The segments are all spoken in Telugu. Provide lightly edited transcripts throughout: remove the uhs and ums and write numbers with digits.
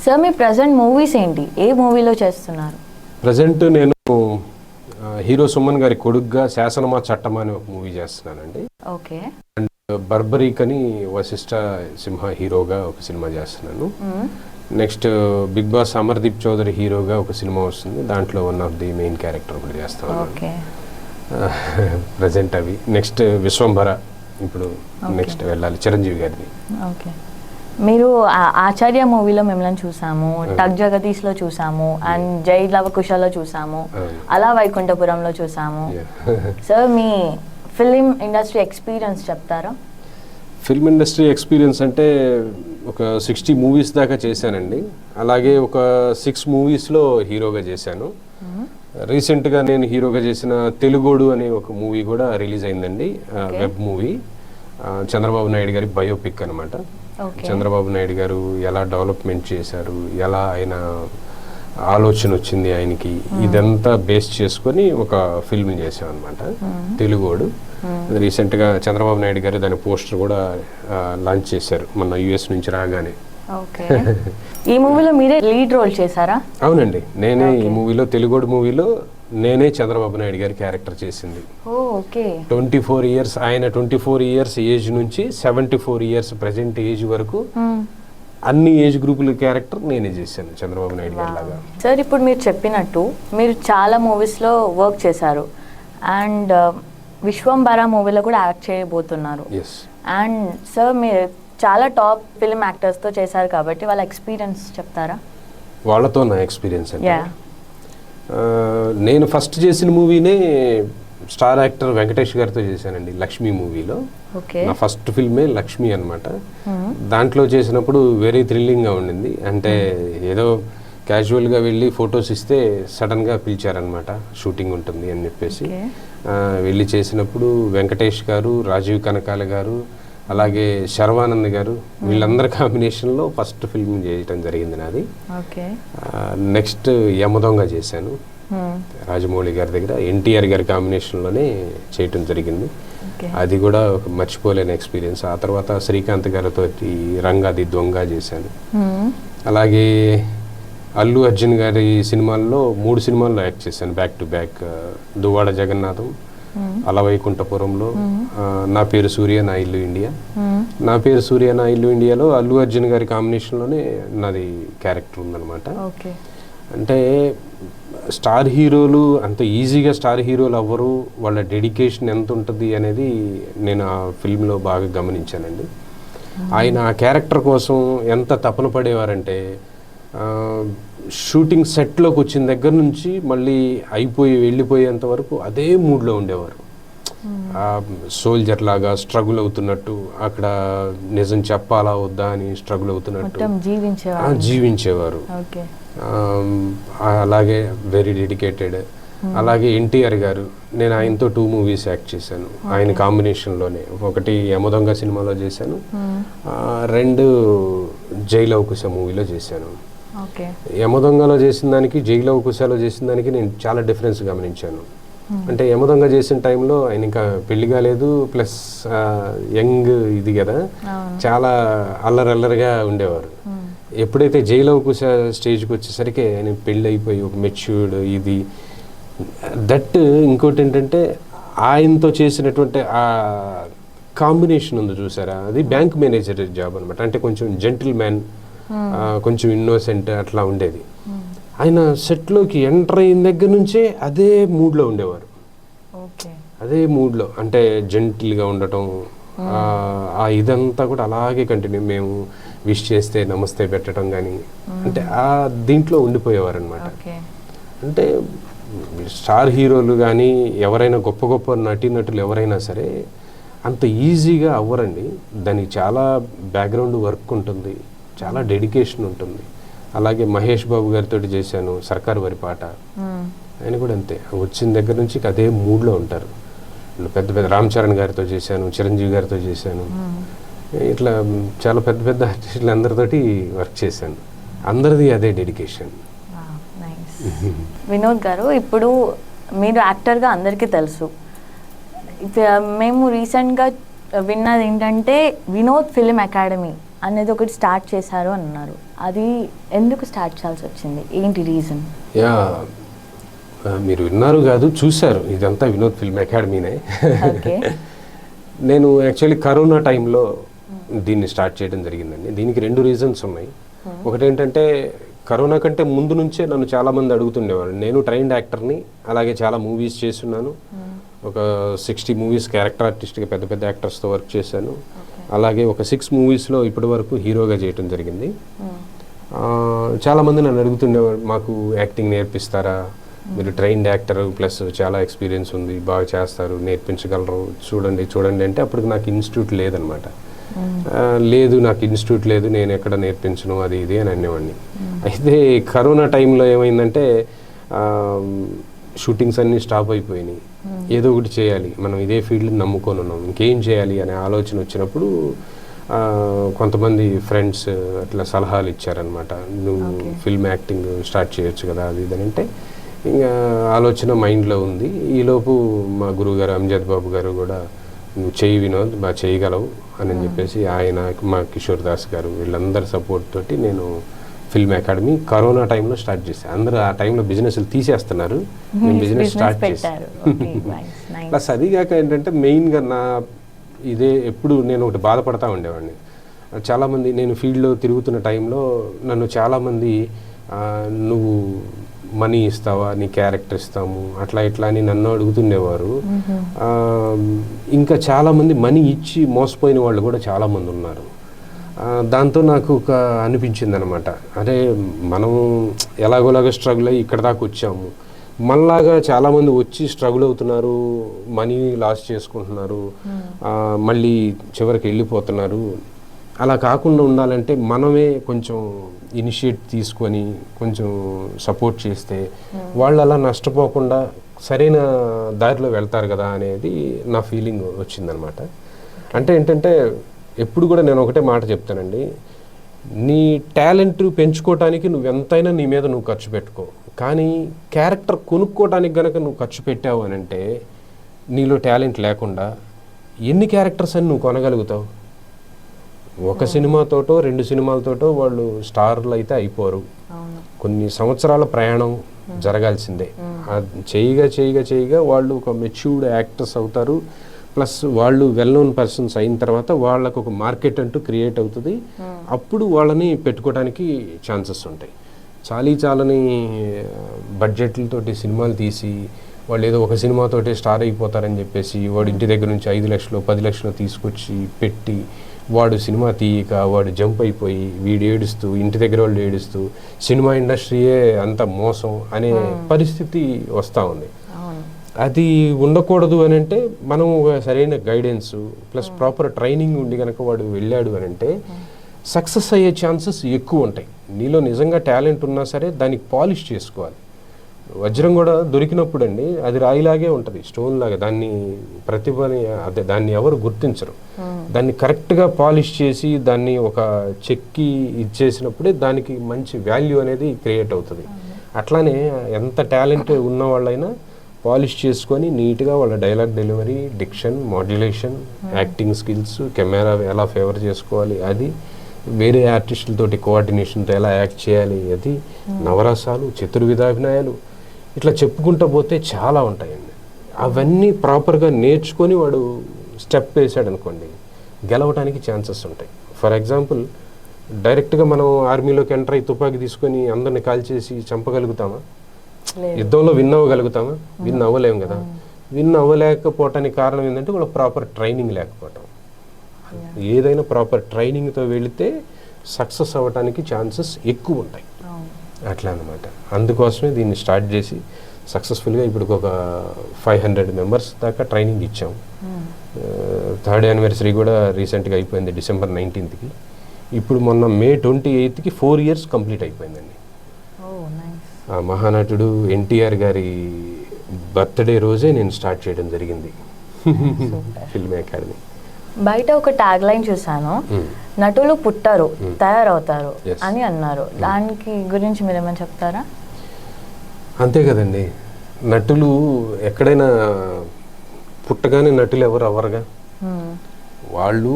సార్ మీ ప్రజెంట్ మూవీస్ ఏంటి, ఏ మూవీలో చేస్తున్నారు? ప్రజెంట్ నేను హీరో సుమన్ గారి కొడుగ్గా శాసనమా చట్టమా అని ఒక మూవీ చేస్తున్నానండి. ఓకే. అండ్ బర్బరీక్ అని వశిష్ఠ సింహ హీరోగా ఒక సినిమా చేస్తున్నాను. Next Bigg Boss Amardeep Chowdary హీరోగా ఒక సినిమా వస్తుంది, దాంట్లో one of the main character ఒకటి చేస్తాను. ప్రజెంట్ అవి. నెక్స్ట్ విశ్వంభర ఇప్పుడు నెక్స్ట్ వెళ్ళాలి, చిరంజీవి గారిది. ఓకే. మీరు ఆచార్య మూవీలో మిమ్మల్ని చూసాము, టక్ జగదీష్లో చూసాము, అండ్ జై లవకుశలో చూసాము, అలా వైకుంఠపురంలో చూసాము. సార్ మీ ఫిలిం ఇండస్ట్రీ ఎక్స్పీరియన్స్ చెప్తారా? ఫిల్మ్ ఇండస్ట్రీ ఎక్స్పీరియన్స్ అంటే ఒక 60 మూవీస్ దాకా చేశానండి. అలాగే ఒక 6 మూవీస్లో హీరోగా చేశాను. రీసెంట్గా నేను హీరోగా చేసిన తెలుగోడు అనే ఒక మూవీ కూడా రిలీజ్ అయిందండి, వెబ్ మూవీ. చంద్రబాబు నాయుడు గారి బయోపిక్ అనమాట. చంద్రబాబు నాయుడు గారు ఎలా డెవలప్మెంట్ చేశారు, ఎలా ఆయన ఆలోచన వచ్చింది ఆయనకి, ఇదంతా బేస్ చేసుకొని ఒక ఫిల్మ్ చేసాం అనమాట, తెలుగోడు. రీసెంట్గా చంద్రబాబు నాయుడు గారు దాని పోస్టర్ కూడా లాంచ్ చేశారు మొన్న US నుంచి రాగానే. ఈ మూవీలో మీరే లీడ్ రోల్ చేశారా? అవునండి, నేనే ఈ మూవీలో, తెలుగోడు మూవీలో నేనే చంద్రబాబు నాయుడు గారి క్యారెక్టర్ చేసింది. 24 ఇయర్స్, ఆయన 24 ఇయర్స్ ఏజ్ నుంచి 74 ఇయర్స్ ప్రజెంట్ ఏజ్ వరకు అన్ని ఏజ్ గ్రూపుల క్యారెక్టర్ నేనే చేశాను చంద్రబాబు నాయుడు గారి లాగా. సార్ ఇప్పుడు మీరు చెప్పినట్టు మీరు చాలా మూవీస్లో వర్క్ చేశారు, అండ్ విశ్వంభర మూవీలో కూడా యాక్ట్ చేయబోతున్నారు. అండ్ సార్ మీరు చాలా టాప్ ఫిల్మ్ యాక్టర్స్తో చేశారు కాబట్టి వాళ్ళ ఎక్స్పీరియన్స్ చెప్తారా? వాళ్ళతో నా ఎక్స్పీరియన్స్ అంటే నేను ఫస్ట్ చేసిన మూవీనే స్టార్ యాక్టర్ వెంకటేష్ గారితో చేశానండి, లక్ష్మి మూవీలో. నా ఫస్ట్ ఫిల్మే లక్ష్మి అనమాట. దాంట్లో చేసినప్పుడు వెరీ థ్రిల్లింగ్గా ఉండింది. అంటే ఏదో క్యాజువల్గా వెళ్ళి ఫొటోస్ ఇస్తే సడన్గా పిలిచారనమాట, షూటింగ్ ఉంటుంది అని చెప్పేసి వెళ్ళి చేసినప్పుడు వెంకటేష్ గారు, రాజీవ్ కనకాల గారు, అలాగే శర్వానంద్ గారు, వీళ్ళందరి కాంబినేషన్లో ఫస్ట్ ఫిల్మ్ చేయటం జరిగింది నాది. నెక్స్ట్ యమదొంగ చేశాను రాజమౌళి గారి దగ్గర, NTR గారి కాంబినేషన్లోనే చేయటం జరిగింది. అది కూడా ఒక మర్చిపోలేని ఎక్స్పీరియన్స్. ఆ తర్వాత శ్రీకాంత్ గారితో రంగాది దొంగ చేశాను. అలాగే అల్లు అర్జున్ గారి సినిమాల్లో 3 సినిమాల్లో యాక్ట్ చేశాను back to back. Duvvada Jagannadham, అలవైకుంఠపురంలో, నా పేరు సూర్య నా ఇల్లు ఇండియా. నా పేరు సూర్య నా ఇల్లు ఇండియాలో అల్లు అర్జున్ గారి కాంబినేషన్లోనే నాది క్యారెక్టర్ ఉందన్నమాట. అంటే స్టార్ హీరోలు అంత ఈజీగా స్టార్ హీరోలు అవ్వరు, వాళ్ళ డెడికేషన్ ఎంత ఉంటుంది అనేది నేను ఆ ఫిల్మ్లో బాగా గమనించానండి. ఆయన ఆ క్యారెక్టర్ కోసం ఎంత తపన పడేవారంటే షూటింగ్ సెట్లోకి వచ్చిన దగ్గర నుంచి మళ్ళీ వెళ్ళిపోయేంత వరకు అదే మూడ్లో ఉండేవారు. సోల్జర్ లాగా స్ట్రగుల్ అవుతున్నట్టు, అక్కడ నిజం చెప్పాలా వద్దా అని స్ట్రగుల్ అవుతున్నట్టు జీవించేవారు. అలాగే వెరీ డెడికేటెడ్. అలాగే NTR గారు, నేను ఆయనతో 2 మూవీస్ యాక్ట్ చేశాను ఆయన కాంబినేషన్లోనే. ఒకటి యమదొంగ సినిమాలో చేశాను, 2 జై లవకుశ మూవీలో చేశాను. యమదొంగలో చేసిన దానికి, జై లవకుశలో చేసిన దానికి నేను చాలా డిఫరెన్స్ గమనించాను. అంటే యమదొంగ చేసిన టైంలో ఆయన ఇంకా పెళ్లి కాలేదు, ప్లస్ యంగ్ ఇది కదా, చాలా అల్లరల్లరిగా ఉండేవారు. ఎప్పుడైతే జై లవకుశ స్టేజ్కి వచ్చేసరికి ఆయన పెళ్ళి అయిపోయి ఒక మెచ్యూర్డ్ ఇది దట్. ఇంకోటి ఏంటంటే ఆయనతో చేసినటువంటి ఆ కాంబినేషన్ ఉంది చూసారా, అది బ్యాంక్ మేనేజర్ జాబ్ అనమాట. అంటే కొంచెం జెంటిల్ మ్యాన్, కొంచెం ఇన్నోసెంట్ అట్లా ఉండేది. ఆయన సెట్లోకి ఎంటర్ అయిన దగ్గర నుంచే అదే మూడ్లో ఉండేవారు. అదే మూడ్లో అంటే జెంటిల్గా ఉండటం, ఇదంతా కూడా అలాగే కంటిన్యూ. మేము విష్ చేస్తే నమస్తే పెట్టడం కానీ, అంటే ఆ దీంట్లో ఉండిపోయేవారు అనమాట. అంటే స్టార్ హీరోలు కానీ ఎవరైనా గొప్ప గొప్ప నటీనటులు ఎవరైనా సరే అంత ఈజీగా అవ్వరండి. దానికి చాలా బ్యాక్గ్రౌండ్ వర్క్ ఉంటుంది, చాలా డెడికేషన్ ఉంటుంది. అలాగే మహేష్ బాబు గారితో చేశాను సర్కారు వారి పాట, ఆయన కూడా అంతే, వచ్చిన దగ్గర నుంచి అదే మూడ్లో ఉంటారు. పెద్ద పెద్ద రామ్ చరణ్ గారితో చేశాను, చిరంజీవి గారితో చేశాను, ఇట్లా చాలా పెద్ద పెద్ద ఆర్టిస్టులు అందరితోటి వర్క్ చేశాను. అందరిది అదే డెడికేషన్. వినోద్ గారు, ఇప్పుడు మీరు యాక్టర్గా అందరికీ తెలుసు. మేము రీసెంట్గా విన్నది ఏంటంటే వినోద్ ఫిలిం అకాడమీ అనేది ఒకటి స్టార్ట్ చేశారు అన్నారు. అది ఎందుకు స్టార్ట్ చేయాల్సి వచ్చింది, ఏంటి రీజన్? యా, మీరు విన్నారు కాదు, చూశారు, ఇదంతా వినోద్ ఫిల్మ్ అకాడమీనే. ఓకే. నేను యాక్చువల్లీ కరోనా టైంలో దీన్ని స్టార్ట్ చేయడం జరిగిందండి. దీనికి 2 రీజన్స్ ఉన్నాయి. ఒకటి ఏంటంటే కరోనా కంటే ముందు నుంచే నన్ను చాలామంది అడుగుతుండేవారు. నేను ట్రైన్డ్ యాక్టర్ని, అలాగే చాలా మూవీస్ చేస్తున్నాను. ఒక 60 మూవీస్ క్యారెక్టర్ ఆర్టిస్ట్గా పెద్ద పెద్ద యాక్టర్స్తో వర్క్ చేశాను. అలాగే ఒక 6 మూవీస్లో ఇప్పటి వరకు హీరోగా చేయడం జరిగింది. చాలామంది నన్ను అడుగుతుండేవారు, మాకు యాక్టింగ్ నేర్పిస్తారా, మీరు ట్రైన్డ్ యాక్టర్ ప్లస్ చాలా ఎక్స్పీరియన్స్ ఉంది, బాగా చేస్తారు, నేర్పించగలరు, చూడండి అంటే అప్పటికి నాకు ఇన్స్టిట్యూట్ లేదనమాట. లేదు, నాకు ఇన్స్టిట్యూట్ లేదు, నేను ఎక్కడ నేర్పించను, అది ఇది అని అనేవాడిని. అయితే కరోనా టైంలో ఏమైందంటే షూటింగ్స్ అన్నీ స్టాప్ అయిపోయినాయి. ఏదో ఒకటి చేయాలి, మనం ఇదే ఫీల్డ్ని నమ్ముకొని ఉన్నాం, ఇంకేం చేయాలి అనే ఆలోచన వచ్చినప్పుడు కొంతమంది ఫ్రెండ్స్ అట్లా సలహాలు ఇచ్చారనమాట. నువ్వు ఫిల్మ్ యాక్టింగ్ స్టార్ట్ చేయొచ్చు కదా, అది ఇది అంటే ఇంకా ఆలోచన మైండ్లో ఉంది. ఈలోపు మా గురువుగారు అంజద్ బాబు గారు కూడా నువ్వు చెయ్యి వినోద్, బాగా చేయగలవు అని చెప్పేసి ఆయన, మా కిషోర్ దాస్ గారు, వీళ్ళందరి సపోర్ట్ తోటి నేను ఫిల్మ్ అకాడమీ కరోనా టైంలో స్టార్ట్ చేశాను. అందరూ ఆ టైంలో బిజినెస్లు తీసేస్తున్నారు, నేను బిజినెస్ స్టార్ట్ చేశాను. ప్లస్ అది కాక ఏంటంటే మెయిన్గా నా ఇదే ఎప్పుడు నేను ఒకటి బాధపడతా ఉండేవాడిని. చాలామంది నేను ఫీల్డ్లో తిరుగుతున్న టైంలో నన్ను చాలామంది నువ్వు మనీ ఇస్తావా, నీ క్యారెక్టర్ ఇస్తాము, అట్లా ఇట్లా అని నన్ను అడుగుతుండేవారు. ఇంకా చాలామంది మనీ ఇచ్చి మోసపోయిన వాళ్ళు కూడా చాలామంది ఉన్నారు. దాంతో నాకు ఒక అనిపించింది అనమాట, అరే మనం ఎలాగోలాగా స్ట్రగుల్ అయ్యి ఇక్కడ దాకా వచ్చాము, మనలాగా చాలామంది వచ్చి స్ట్రగుల్ అవుతున్నారు, మనీ లాస్ చేసుకుంటున్నారు, మళ్ళీ చివరికి వెళ్ళిపోతున్నారు. అలా కాకుండా ఉండాలంటే మనమే కొంచెం ఇనిషియేట్ తీసుకొని కొంచెం సపోర్ట్ చేస్తే వాళ్ళు అలా నష్టపోకుండా సరైన దారిలో వెళ్తారు కదా అనేది నా ఫీలింగ్ వచ్చిందనమాట. అంటే ఏంటంటే ఎప్పుడు కూడా నేను ఒకటే మాట చెప్తానండి, నీ టాలెంట్ పెంచుకోవటానికి నువ్వు ఎంతైనా నీ మీద నువ్వు ఖర్చు పెట్టుకో, కానీ క్యారెక్టర్ కొనుక్కోవటానికి కనుక నువ్వు ఖర్చు పెట్టావు అని అంటే నీలో టాలెంట్ లేకుండా ఎన్ని క్యారెక్టర్స్ అని నువ్వు కొనగలుగుతావు? ఒక సినిమాతోటో 2 సినిమాలతోటో వాళ్ళు స్టార్లు అయితే అయిపోరు. కొన్ని సంవత్సరాల ప్రయాణం జరగాల్సిందే. చేయగా వాళ్ళు ఒక మెచ్యూర్డ్ యాక్టర్స్ అవుతారు. ప్లస్ వాళ్ళు వెల్ నోన్ పర్సన్స్ అయిన తర్వాత వాళ్ళకు ఒక మార్కెట్ అంటూ క్రియేట్ అవుతుంది. అప్పుడు వాళ్ళని పెట్టుకోవడానికి ఛాన్సెస్ ఉంటాయి. చాలని బడ్జెట్లతోటి సినిమాలు తీసి వాళ్ళు ఏదో ఒక సినిమాతోటే స్టార్ అయిపోతారని చెప్పేసి వాడు ఇంటి దగ్గర నుంచి 5 లక్షలు 10 లక్షలు తీసుకొచ్చి పెట్టి వాడు సినిమా తీయక వాడు జంప్ అయిపోయి వీడు ఏడుస్తూ ఇంటి దగ్గర వాళ్ళు ఏడుస్తూ సినిమా ఇండస్ట్రీయే అంత మోసం అనే పరిస్థితి వస్తూ ఉంది. అది ఉండకూడదు అని అంటే మనం సరైన గైడెన్స్ ప్లస్ ప్రాపర్ ట్రైనింగ్ ఉండి కనుక వాడు వెళ్ళాడు అని అంటే సక్సెస్ అయ్యే ఛాన్సెస్ ఎక్కువ ఉంటాయి. నీలో నిజంగా టాలెంట్ ఉన్నా సరే దానికి పాలిష్ చేసుకోవాలి. వజ్రం కూడా దొరికినప్పుడు అండి అది రాయిలాగే ఉంటుంది, స్టోన్ లాగా, దాన్ని ప్రతిభని అదే దాన్ని ఎవరు గుర్తించరు. దాన్ని కరెక్ట్గా పాలిష్ చేసి దాన్ని ఒక చెక్కి ఇచ్చేసినప్పుడే దానికి మంచి వాల్యూ అనేది క్రియేట్ అవుతుంది. అట్లానే ఎంత టాలెంట్ ఉన్న వాళ్ళైనా పాలిష్ చేసుకొని నీట్గా వాళ్ళ dialogue delivery, diction, modulation, acting skills, camera ఎలా ఫేవర్ చేసుకోవాలి, అది వేరే ఆర్టిస్టులతోటి కోఆర్డినేషన్తో ఎలా యాక్ట్ చేయాలి, అది నవరసాలు, చతుర్విధాభినయాలు, ఇట్లా చెప్పుకుంటూ పోతే చాలా ఉంటాయండి. అవన్నీ ప్రాపర్గా నేర్చుకొని వాడు స్టెప్ వేసాడు అనుకోండి గెలవడానికి ఛాన్సెస్ ఉంటాయి. ఫర్ ఎగ్జాంపుల్ డైరెక్ట్గా మనం ఆర్మీలోకి ఎంటర్ అయ్యి తుపాకీ తీసుకొని అందరిని కాల్చేసి చంపగలుగుతామా? యుద్ధంలో విన్ అవ్వగలుగుతామా? విన్ అవ్వలేము కదా. విన్ అవ్వలేకపోవటానికి కారణం ఏంటంటే వాళ్ళ ప్రాపర్ ట్రైనింగ్ లేకపోవటం. ఏదైనా ప్రాపర్ ట్రైనింగ్తో వెళితే సక్సెస్ అవ్వటానికి ఛాన్సెస్ ఎక్కువ ఉంటాయి. అట్లా అన్నమాట. అందుకోసమే దీన్ని స్టార్ట్ చేసి సక్సెస్ఫుల్గా ఇప్పుడు ఒక 500 మెంబర్స్ దాకా ట్రైనింగ్ ఇచ్చాము. 3rd యానివర్సరీ కూడా రీసెంట్గా అయిపోయింది డిసెంబర్ 19th. ఇప్పుడు మొన్న May 28th 4 years కంప్లీట్ అయిపోయిందండి. ఆ మహానటుడు ఎన్టీఆర్ గారి బర్త్డే రోజే నేను స్టార్ట్ చేయడం జరిగింది ఫిల్మ్ అకాడమీ. బయట ఒక ట్యాగ్ లైన్ చూసాను, నటులు పుట్టరు తయారవుతారు అని అన్నారు. దానికి గురించి మీరు ఏమైనా చెప్తారా? అంతే కదండి, నటులు ఎక్కడైనా పుట్టగానే నటులు ఎవరు అవ్వరుగా. వాళ్ళు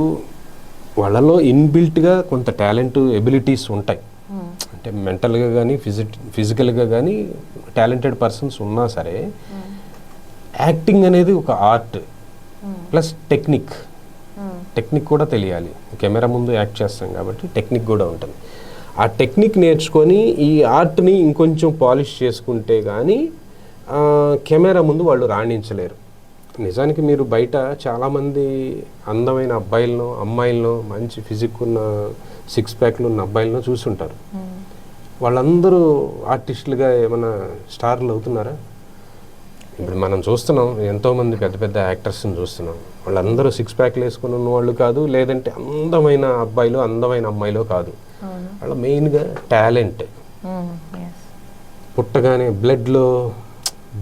వాళ్ళలో ఇన్బిల్ట్గా కొంత టాలెంట్ ఎబిలిటీస్ ఉంటాయి. అంటే మెంటల్గా కానీ ఫిజికల్గా కానీ టాలెంటెడ్ పర్సన్స్ ఉన్నా సరే యాక్టింగ్ అనేది ఒక ఆర్ట్ ప్లస్ టెక్నిక్ కూడా తెలియాలి. కెమెరా ముందు యాక్ట్ చేస్తాం కాబట్టి టెక్నిక్ కూడా ఉంటుంది. ఆ టెక్నిక్ నేర్చుకొని ఈ ఆర్ట్ని ఇంకొంచెం పాలిష్ చేసుకుంటే కానీ కెమెరా ముందు వాళ్ళు రాణించలేరు. నిజానికి మీరు బయట చాలామంది అందమైన అబ్బాయిలను అమ్మాయిలను మంచి ఫిజిక్ ఉన్న 6 ప్యాక్లు ఉన్న అబ్బాయిలను చూసుంటారు. వాళ్ళందరూ ఆర్టిస్టులుగా ఏమైనా స్టార్లు అవుతున్నారా? ఇప్పుడు మనం చూస్తున్నాం ఎంతోమంది పెద్ద పెద్ద యాక్టర్స్ని చూస్తున్నాం. వాళ్ళందరూ 6 ప్యాక్లు వేసుకుని ఉన్న వాళ్ళు కాదు, లేదంటే అందమైన అబ్బాయిలు అందమైన అమ్మాయిలు కాదు. వాళ్ళ మెయిన్గా టాలెంట్. పుట్టగానే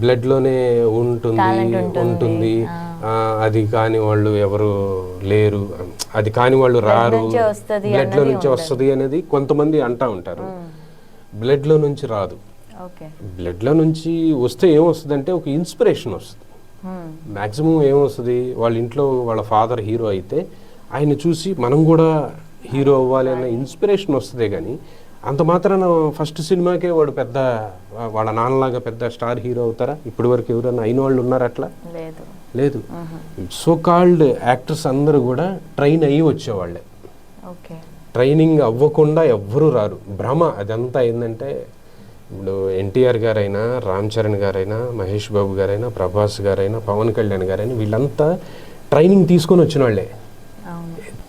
బ్లడ్లోనే ఉంటుంది. అది కాని వాళ్ళు ఎవరు లేరు, అది కాని వాళ్ళు రారు, బ్లడ్లో నుంచి వస్తుంది అనేది కొంతమంది అంటూ ఉంటారు. బ్లడ్లో నుంచి రాదు. బ్లడ్లో నుంచి వస్తే ఏమొస్తుందంటే ఒక ఇన్స్పిరేషన్ వస్తుంది. మ్యాక్సిమం ఏమొస్తుంది, వాళ్ళ ఇంట్లో వాళ్ళ ఫాదర్ హీరో అయితే ఆయన చూసి మనం కూడా హీరో అవ్వాలి అన్న ఇన్స్పిరేషన్ వస్తుంది. కానీ అంత మాత్రాన ఫస్ట్ సినిమాకే వాడు పెద్ద వాళ్ళ నాన్నలాగా పెద్ద స్టార్ హీరో అవుతారా? ఇప్పటి వరకు ఎవరైనా అయిన వాళ్ళు ఉన్నారు అట్లా? లేదు. సో కాల్డ్ యాక్టర్స్ అందరూ కూడా ట్రైన్ అయ్యి వచ్చేవాళ్ళే. ట్రైనింగ్ అవ్వకుండా ఎవ్వరూ రారు. భ్రమ అదంతా ఏంటంటే, ఇప్పుడు ఎన్టీఆర్ గారైనా, రామ్ చరణ్ గారైనా, మహేష్ బాబు గారైనా, ప్రభాస్ గారైనా, పవన్ కళ్యాణ్ గారైనా వీళ్ళంతా ట్రైనింగ్ తీసుకొని వచ్చిన వాళ్ళే.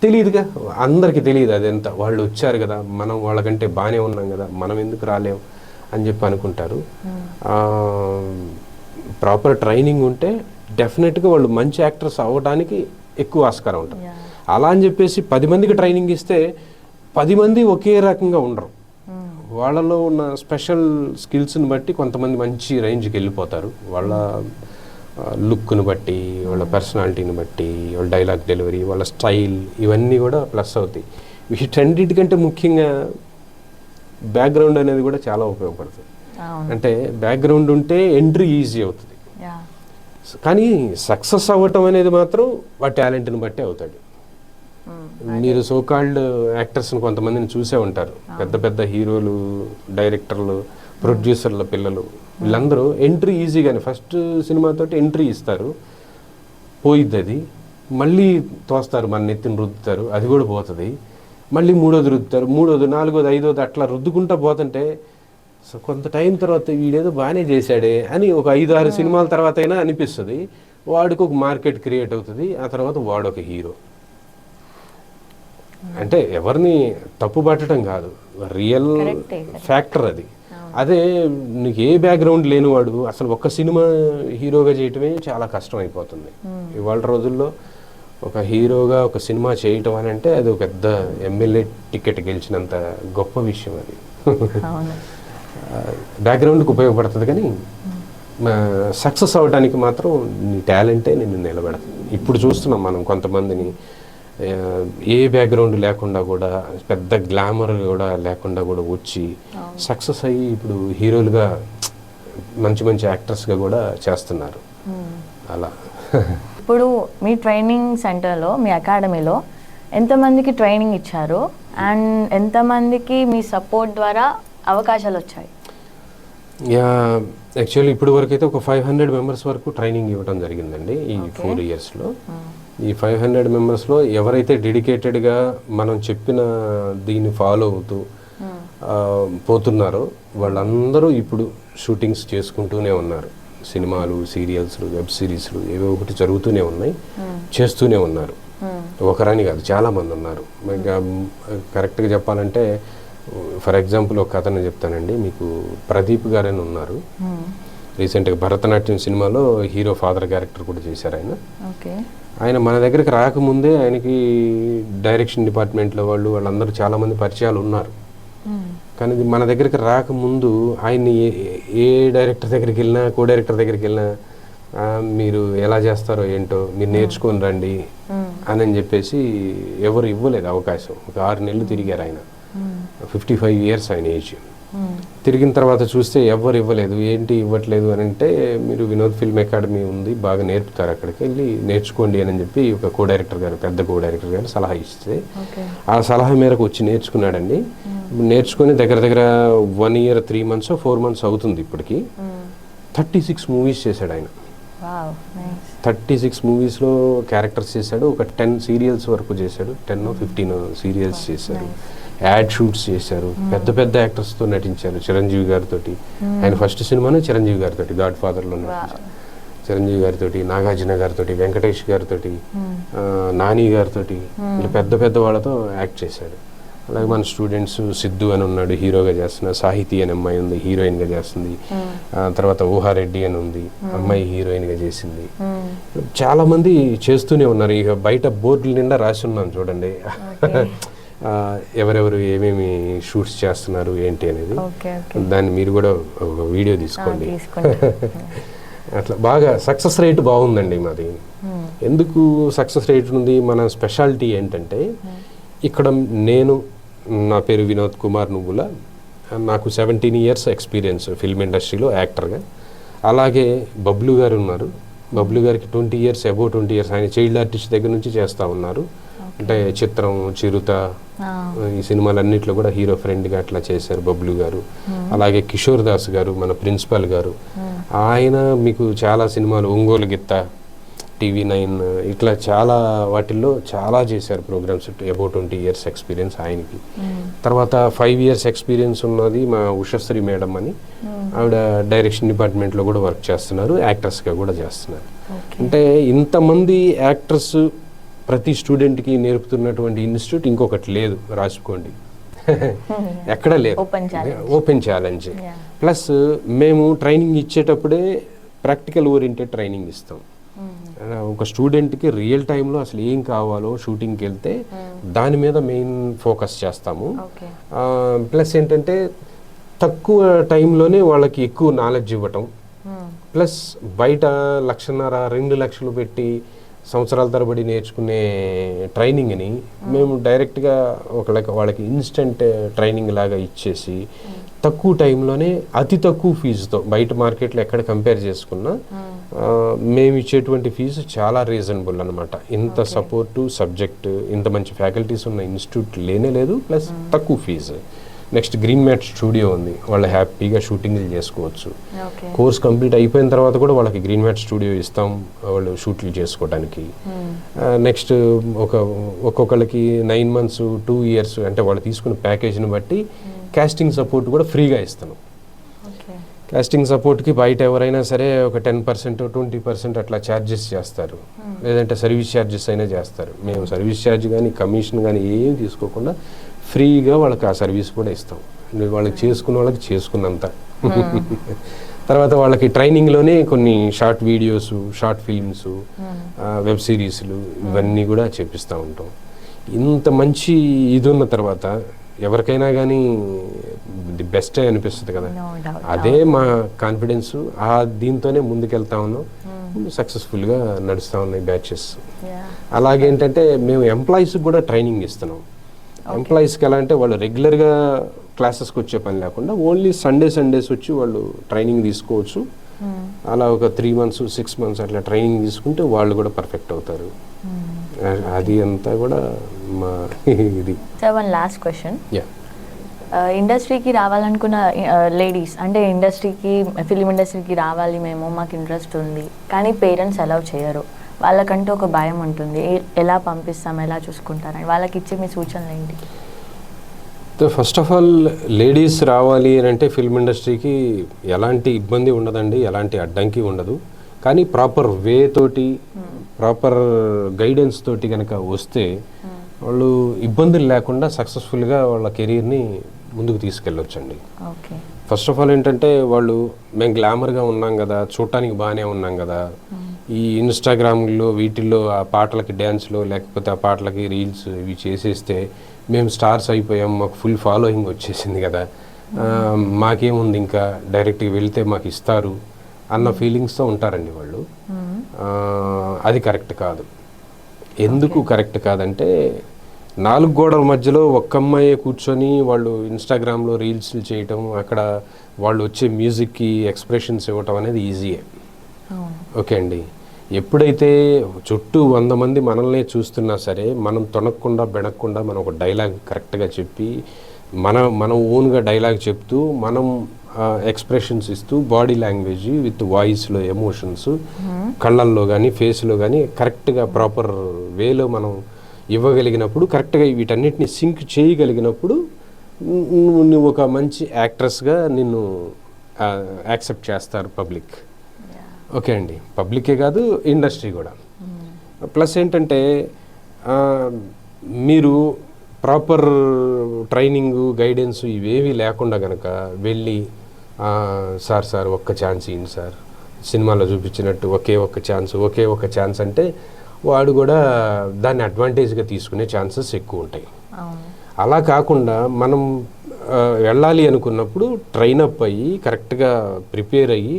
తెలియదుగా, అందరికీ తెలియదు అదంతా. వాళ్ళు వచ్చారు కదా, మనం వాళ్ళకంటే బాగానే ఉన్నాం కదా, మనం ఎందుకు రాలేం అని చెప్పి అనుకుంటారు. ప్రాపర్ ట్రైనింగ్ ఉంటే డెఫినెట్గా వాళ్ళు మంచి యాక్టర్స్ అవ్వడానికి ఎక్కువ ఆస్కారం ఉంటుంది. అలా అని చెప్పేసి 10 మందికి ట్రైనింగ్ ఇస్తే 10 మంది ఒకే రకంగా ఉండరు. వాళ్ళలో ఉన్న స్పెషల్ స్కిల్స్ని బట్టి కొంతమంది మంచి రేంజ్కి వెళ్ళిపోతారు. వాళ్ళ లుక్ను బట్టి, వాళ్ళ పర్సనాలిటీని బట్టి, వాళ్ళ డైలాగ్ డెలివరీ, వాళ్ళ స్టైల్, ఇవన్నీ కూడా ప్లస్ అవుతాయి. వీటన్నిటికంటే ముఖ్యంగా బ్యాక్గ్రౌండ్ అనేది కూడా చాలా ఉపయోగపడుతుంది. అంటే బ్యాక్గ్రౌండ్ ఉంటే ఎంట్రీ ఈజీ అవుతుంది. కానీ సక్సెస్ అవ్వటం అనేది మాత్రం వాడి టాలెంట్ని బట్టే అవుతాడు. మీరు సోకాల్డ్ యాక్టర్స్ని కొంతమందిని చూసే ఉంటారు. పెద్ద పెద్ద హీరోలు, డైరెక్టర్లు, ప్రొడ్యూసర్ల పిల్లలు, వీళ్ళందరూ ఎంట్రీ ఈజీగానే ఫస్ట్ సినిమాతోటి ఎంట్రీ ఇస్తారు, పోయిద్ది. అది మళ్ళీ తోస్తారు, మన నెత్తిని రుద్దుతారు, అది కూడా పోతుంది. మళ్ళీ 3వది రుద్దుతారు, 3వది, 4వది, 5వది అట్లా రుద్దుకుంటా పోతుంటే కొంత టైం తర్వాత వీడేదో బాగానే చేశాడే అని ఒక 5-6 సినిమాల తర్వాత అయినా అనిపిస్తుంది. వాడికి ఒక మార్కెట్ క్రియేట్ అవుతుంది. ఆ తర్వాత వాడు ఒక హీరో. అంటే ఎవరిని తప్పు పట్టడం కాదు, రియల్ ఫ్యాక్టర్ అది. అదే నీకు ఏ బ్యాక్గ్రౌండ్ లేనివాడు అసలు ఒక్క సినిమా హీరోగా చేయటమే చాలా కష్టం అయిపోతుంది. ఇవాళ రోజుల్లో ఒక హీరోగా ఒక సినిమా చేయటం అని అంటే అది ఒక పెద్ద ఎమ్మెల్యే టికెట్ గెలిచినంత గొప్ప విషయం అది. బ్యాక్గ్రౌండ్కి ఉపయోగపడుతుంది, కానీ సక్సెస్ అవ్వడానికి మాత్రం నీ టాలెంటే నిన్ను నిలబెడుతుంది. ఇప్పుడు చూస్తున్నాం మనం కొంతమందిని ఏ బ్యాక్గ్రౌండ్ లేకుండా కూడా, పెద్ద గ్లామర్ కూడా లేకుండా కూడా వచ్చి సక్సెస్ అయ్యి ఇప్పుడు హీరోలుగా మంచి మంచి యాక్టర్స్గా కూడా చేస్తున్నారు. అలా ఇప్పుడు మీ ట్రైనింగ్ సెంటర్లో, మీ అకాడమీలో ఎంతమందికి ట్రైనింగ్ ఇచ్చారు అండ్ ఎంతమందికి మీ సపోర్ట్ ద్వారా అవకాశాలు వచ్చాయి? యాక్చువల్లీ ఇప్పుడు వరకు అయితే ఒక 500 మెంబర్స్ వరకు ట్రైనింగ్ ఇవ్వడం జరిగిందండి ఈ 4 ఇయర్స్లో. ఈ 500 మెంబర్స్లో ఎవరైతే డెడికేటెడ్గా మనం చెప్పిన దీన్ని ఫాలో అవుతూ పోతున్నారో వాళ్ళందరూ ఇప్పుడు షూటింగ్స్ చేసుకుంటూనే ఉన్నారు. సినిమాలు, సీరియల్స్లు, వెబ్ సిరీస్లు ఏవో ఒకటి జరుగుతూనే ఉన్నాయి, చేస్తూనే ఉన్నారు. ఒకరని కాదు, చాలామంది ఉన్నారు. కరెక్ట్గా చెప్పాలంటే ఫర్ ఎగ్జాంపుల్ ఒక కథను చెప్తానండి మీకు. ప్రదీప్ గారని ఉన్నారు, రీసెంట్గా భరతనాట్యం సినిమాలో హీరో ఫాదర్ క్యారెక్టర్ కూడా చేశారు ఆయన. ఆయన మన దగ్గరికి రాకముందే ఆయనకి డైరెక్షన్ డిపార్ట్మెంట్లో వాళ్ళందరూ చాలామంది పరిచయాలు ఉన్నారు. కానీ మన దగ్గరికి రాకముందు ఆయన్ని ఏ డైరెక్టర్ దగ్గరికి వెళ్ళినా, కో డైరెక్టర్ దగ్గరికి వెళ్ళినా మీరు ఎలా చేస్తారో ఏంటో మీరు నేర్చుకొని రండి అని చెప్పేసి ఎవరు ఇవ్వలేదు అవకాశం. ఒక 6 నెలలు తిరిగారు ఆయన. 55 ఇయర్స్ ఆయన ఏజ్. తిరిగిన తర్వాత చూస్తే ఎవరు ఇవ్వలేదు, ఏంటి ఇవ్వట్లేదు అని అంటే, మీరు వినోద్ ఫిల్మ్ అకాడమీ ఉంది, బాగా నేర్పుతారు, అక్కడికి వెళ్ళి నేర్చుకోండి అని చెప్పి ఒక కో-డైరెక్టర్ గారు, పెద్ద కో-డైరెక్టర్ గారు సలహా ఇస్తే ఆ సలహా మేరకు వచ్చి నేర్చుకున్నాడండి. నేర్చుకుని దగ్గర దగ్గర 1 year 3 months 4 months అవుతుంది ఇప్పటికి. 36 మూవీస్ చేశాడు ఆయన. 36 మూవీస్లో క్యారెక్టర్స్ చేశాడు. ఒక 10 సీరియల్స్ వరకు చేశాడు, 10-15 సీరియల్స్ చేశారు. యాడ్ షూట్స్ చేశారు, పెద్ద పెద్ద యాక్టర్స్తో నటించారు. చిరంజీవి గారితో, ఆయన ఫస్ట్ సినిమానే చిరంజీవి గారితో, గాడ్ ఫాదర్లో నటించారు. చిరంజీవి గారితో, నాగార్జున గారితో, వెంకటేష్ గారితో, నాని గారితో, ఇలా పెద్ద పెద్ద వాళ్ళతో యాక్ట్ చేశాడు. అలాగే మన స్టూడెంట్స్ సిద్ధు అని ఉన్నాడు, హీరోగా చేస్తున్నారు. సాహితీ అనే అమ్మాయి ఉంది, హీరోయిన్గా చేస్తుంది. తర్వాత ఊహారెడ్డి అని ఉంది, అమ్మాయి హీరోయిన్గా చేసింది. చాలా మంది చేస్తూనే ఉన్నారు. ఇక బయట బోర్డుల నిండా రాసి ఉన్నాను చూడండి, ఎవరెవరు ఏమేమి షూట్స్ చేస్తున్నారు ఏంటి అనేది. దాన్ని మీరు కూడా ఒక వీడియో తీసుకోండి. అట్లా బాగా సక్సెస్ రేట్ బాగుందండి మాది. ఎందుకు సక్సెస్ రేట్ ఉంది? మన స్పెషాలిటీ ఏంటంటే, ఇక్కడ నా పేరు వినోద్ కుమార్ నువ్వుల, నాకు 17 years ఎక్స్పీరియన్స్ ఫిల్మ్ ఇండస్ట్రీలో యాక్టర్గా. అలాగే బబ్లు గారు ఉన్నారు, బబ్లు గారికి 20 years, అబౌవ్ 20 years. ఆయన చైల్డ్ ఆర్టిస్ట్ దగ్గర నుంచి చేస్తూ ఉన్నారు. అంటే చిత్రం, చిరుత, ఈ సినిమాలన్నింటిలో కూడా హీరో ఫ్రెండ్గా అట్లా చేశారు బబ్లు గారు. అలాగే కిషోర్ దాస్ గారు, మన ప్రిన్సిపల్ గారు, ఆయన మీకు చాలా సినిమాలు, ఒంగోలు గిత్త, TV9 ఇట్లా చాలా వాటిల్లో చాలా చేశారు ప్రోగ్రామ్స్. అబౌవ్ 20 years ఎక్స్పీరియన్స్ ఆయనకి. తర్వాత 5 years ఎక్స్పీరియన్స్ ఉన్నది మా ఉషశ్రీ మేడం అని, ఆవిడ డైరెక్షన్ డిపార్ట్మెంట్లో కూడా వర్క్ చేస్తున్నారు, యాక్టర్స్గా కూడా చేస్తున్నారు. అంటే ఇంతమంది యాక్టర్స్ ప్రతి స్టూడెంట్కి నేర్పుతున్నటువంటి ఇన్స్టిట్యూట్ ఇంకొకటి లేదు, రాసుకోండి. ఎక్కడ లేదు, ఓపెన్ ఛాలెంజ్. ప్లస్ మేము ట్రైనింగ్ ఇచ్చేటప్పుడే ప్రాక్టికల్ ఓరియంటెడ్ ట్రైనింగ్ ఇస్తాం. ఒక స్టూడెంట్కి రియల్ టైంలో అసలు ఏం కావాలో షూటింగ్కి వెళ్తే దాని మీద మెయిన్ ఫోకస్ చేస్తాము. ప్లస్ ఏంటంటే తక్కువ టైంలోనే వాళ్ళకి ఎక్కువ నాలెడ్జ్ ఇవ్వటం. ప్లస్ బయట 1,50,000 2 లక్షలు పెట్టి సంవత్సరాల తరబడి నేర్చుకునే ట్రైనింగ్ని మేము డైరెక్ట్గా వాళ్ళకి ఇన్స్టెంట్ ట్రైనింగ్ లాగా ఇచ్చేసి తక్కువ టైంలోనే అతి తక్కువ ఫీజుతో, బయట మార్కెట్లో ఎక్కడ కంపేర్ చేసుకున్నా మేము ఇచ్చేటువంటి ఫీజు చాలా రీజనబుల్ అనమాట. ఇంత సపోర్టు, సబ్జెక్ట్, ఇంత మంచి ఫ్యాకల్టీస్ ఉన్న ఇన్స్టిట్యూట్ లేనే లేదు. ప్లస్ తక్కువ fees. Next green mat studio ఉంది, వాళ్ళు హ్యాపీగా షూటింగ్లు చేసుకోవచ్చు. కోర్స్ కంప్లీట్ అయిపోయిన తర్వాత కూడా వాళ్ళకి గ్రీన్ మ్యాట్ స్టూడియో ఇస్తాం, వాళ్ళు షూట్లు చేసుకోవడానికి. నెక్స్ట్ ఒక్కొక్కళ్ళకి 9 months 2 years అంటే వాళ్ళు తీసుకున్న ప్యాకేజ్ని బట్టి కాస్టింగ్ సపోర్ట్ కూడా ఫ్రీగా ఇస్తాను. కాస్టింగ్ సపోర్ట్కి బయట ఎవరైనా సరే ఒక 10% 20% అట్లా ఛార్జెస్ చేస్తారు, లేదంటే సర్వీస్ ఛార్జెస్ అయినా చేస్తారు. మేము సర్వీస్ ఛార్జ్ కానీ కమిషన్ కానీ ఏం తీసుకోకుండా ఫ్రీగా వాళ్ళకి ఆ సర్వీస్ కూడా ఇస్తాం. వాళ్ళకి చేసుకున్న వాళ్ళకి చేసుకున్నంత. తర్వాత వాళ్ళకి ట్రైనింగ్లోనే కొన్ని short videos, short films, web సిరీస్లు ఇవన్నీ కూడా చేపిస్తూ ఉంటాం. ఇంత మంచి ఇది ఉన్న తర్వాత ఎవరికైనా కానీ ది బెస్టే అనిపిస్తుంది కదా, అదే మా కాన్ఫిడెన్స్. దీంతోనే ముందుకెళ్తా ఉన్నాం, సక్సెస్ఫుల్గా నడుస్తూ ఉన్నాయి బ్యాచెస్. అలాగేంటంటే మేము ఎంప్లాయీస్కి కూడా ట్రైనింగ్ ఇస్తున్నాం. ఎంప్లాయీస్కి ఎలా అంటే వాళ్ళు రెగ్యులర్గా క్లాసెస్కి వచ్చే పని లేకుండా ఓన్లీ సండేస్ వచ్చి వాళ్ళు ట్రైనింగ్ తీసుకోవచ్చు. అలా ఒక 3 months 6 months అట్లా ట్రైనింగ్ తీసుకుంటే వాళ్ళు కూడా పర్ఫెక్ట్ అవుతారు. అది అంతా కూడా మా ఇది. Sir, one last question. ఇండస్ట్రీకి రావాలనుకున్న లేడీస్, అంటే ఫిలిం ఇండస్ట్రీకి రావాలి మేము, మాకు ఇంట్రెస్ట్ ఉంది, కానీ పేరెంట్స్ అలౌ చేయరు, వాళ్ళకంటూ ఒక భయం ఉంటుంది, ఎలా పంపిస్తాం, ఎలా చూసుకుంటారని, వాళ్ళకి ఇచ్చే మీ సూచనలు ఏంటి? ఫస్ట్ ఆఫ్ ఆల్ లేడీస్ రావాలి అని అంటే ఫిల్మ్ ఇండస్ట్రీకి ఎలాంటి ఇబ్బంది ఉండదండి, ఎలాంటి అడ్డంకి ఉండదు. కానీ ప్రాపర్ వే తోటి, ప్రాపర్ గైడెన్స్ తోటి కనుక వస్తే వాళ్ళు ఇబ్బందులు లేకుండా సక్సెస్ఫుల్గా వాళ్ళ కెరీర్ని ముందుకు తీసుకెళ్ళొచ్చండి. ఫస్ట్ ఆఫ్ ఆల్ ఏంటంటే మేము గ్లామర్గా ఉన్నాం కదా, చూడటానికి బాగానే ఉన్నాం కదా, ఈ ఇన్స్టాగ్రామ్లో వీటిల్లో ఆ పాటలకి డ్యాన్స్లో లేకపోతే ఆ పాటలకి రీల్స్ ఇవి చేసేస్తే మేము స్టార్స్ అయిపోయాం, మాకు ఫుల్ ఫాలోయింగ్ వచ్చేసింది కదా, మాకేముంది ఇంకా డైరెక్ట్గా వెళ్తే మాకు ఇస్తారు అన్న ఫీలింగ్స్తో ఉంటారండి వాళ్ళు. అది కరెక్ట్ కాదు. ఎందుకు కరెక్ట్ కాదంటే నాలుగు గోడల మధ్యలో ఒక్క అమ్మాయి కూర్చొని వాళ్ళు ఇన్స్టాగ్రామ్లో రీల్స్లు చేయటం, అక్కడ వాళ్ళు వచ్చే మ్యూజిక్కి ఎక్స్ప్రెషన్స్ ఇవ్వటం అనేది ఈజీయే. ఓకే అండి, ఎప్పుడైతే చుట్టూ 100 మంది మనల్నే చూస్తున్నా సరే మనం తొనక్కుండా బెనక్కుండా మనం ఒక డైలాగ్ కరెక్ట్గా చెప్పి మనం ఓన్గా డైలాగ్ చెప్తూ మనం ఎక్స్ప్రెషన్స్ ఇస్తూ బాడీ లాంగ్వేజ్ విత్ వాయిస్లో ఎమోషన్స్ కళ్ళల్లో కానీ ఫేస్లో కానీ కరెక్ట్గా ప్రాపర్ వేలో మనం ఇవ్వగలిగినప్పుడు, కరెక్ట్గా వీటన్నిటిని సింక్ చేయగలిగినప్పుడు నువ్వు ఒక మంచి యాక్ట్రెస్గా నిన్ను యాక్సెప్ట్ చేస్తారు పబ్లిక్. ఓకే అండి, పబ్లికే కాదు ఇండస్ట్రీ కూడా. ప్లస్ ఏంటంటే మీరు ప్రాపర్ ట్రైనింగ్ గైడెన్స్ ఇవేవి లేకుండా కనుక వెళ్ళి సార్ ఒక్క ఛాన్స్ ఇవ్వండి సార్, సినిమాలో చూపించినట్టు ఒకే ఒక్క ఛాన్స్ అంటే వాడు కూడా దాన్ని అడ్వాంటేజ్గా తీసుకునే ఛాన్సెస్ ఎక్కువ ఉంటాయి. అలా కాకుండా మనం వెళ్ళాలి అనుకున్నప్పుడు ట్రైనప్ అయ్యి కరెక్ట్గా ప్రిపేర్ అయ్యి,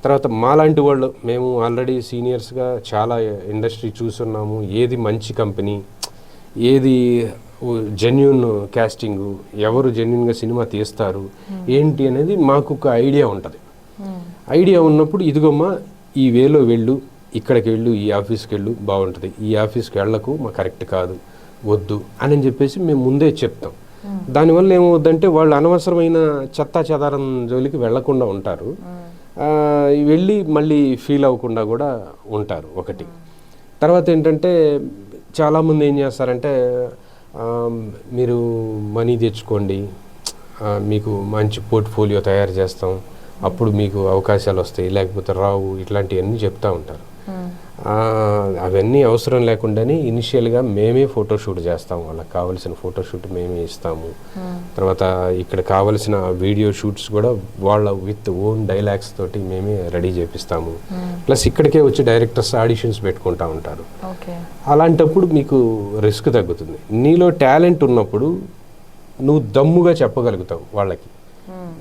తర్వాత మాలాంటి వాళ్ళు మేము ఆల్రెడీ సీనియర్స్గా చాలా ఇండస్ట్రీ చూస్తున్నాము, ఏది మంచి కంపెనీ, ఏది జెన్యున్ క్యాస్టింగు, ఎవరు జెన్యున్గా సినిమా తీస్తారు ఏంటి అనేది మాకు ఒక ఐడియా ఉంటుంది. ఐడియా ఉన్నప్పుడు ఇదిగోమ్మా ఈ వేలో వెళ్ళు, ఇక్కడికి వెళ్ళు, ఈ ఆఫీస్కి వెళ్ళు బాగుంటుంది, ఈ ఆఫీస్కి వెళ్ళకు మా కరెక్ట్ కాదు వద్దు అని చెప్పేసి మేము ముందే చెప్తాం. దానివల్ల ఏమవుద్దంటే వాళ్ళు అనవసరమైన చెత్తా చెదారం జోలికి వెళ్లకుండా ఉంటారు, వెళ్ళి మళ్ళీ ఫీల్ అవ్వకుండా కూడా ఉంటారు ఒకటి. తర్వాత ఏంటంటే చాలామంది ఏం చేస్తారంటే మీరు మనీ తెచ్చుకోండి, మీకు మంచి పోర్ట్ఫోలియో తయారు చేస్తాం, అప్పుడు మీకు అవకాశాలు వస్తాయి, లేకపోతే రావు, ఇట్లాంటివన్నీ చెప్తూ ఉంటారు. అవన్నీ అవసరం లేకుండానే ఇనిషియల్గా మేమే ఫోటోషూట్ చేస్తాము, వాళ్ళకి కావాల్సిన ఫోటోషూట్ మేమే ఇస్తాము. తర్వాత ఇక్కడ కావాల్సిన వీడియో షూట్స్ కూడా వాళ్ళ విత్ ఓన్ డైలాగ్స్ తోటి మేమే రెడీ చేపిస్తాము. ప్లస్ ఇక్కడికే వచ్చి డైరెక్టర్స్ ఆడిషన్స్ పెట్టుకుంటూ ఉంటారు. అలాంటప్పుడు మీకు రిస్క్ తగ్గుతుంది. నీలో టాలెంట్ ఉన్నప్పుడు నువ్వు దమ్ముగా చెప్పగలుగుతావు వాళ్ళకి,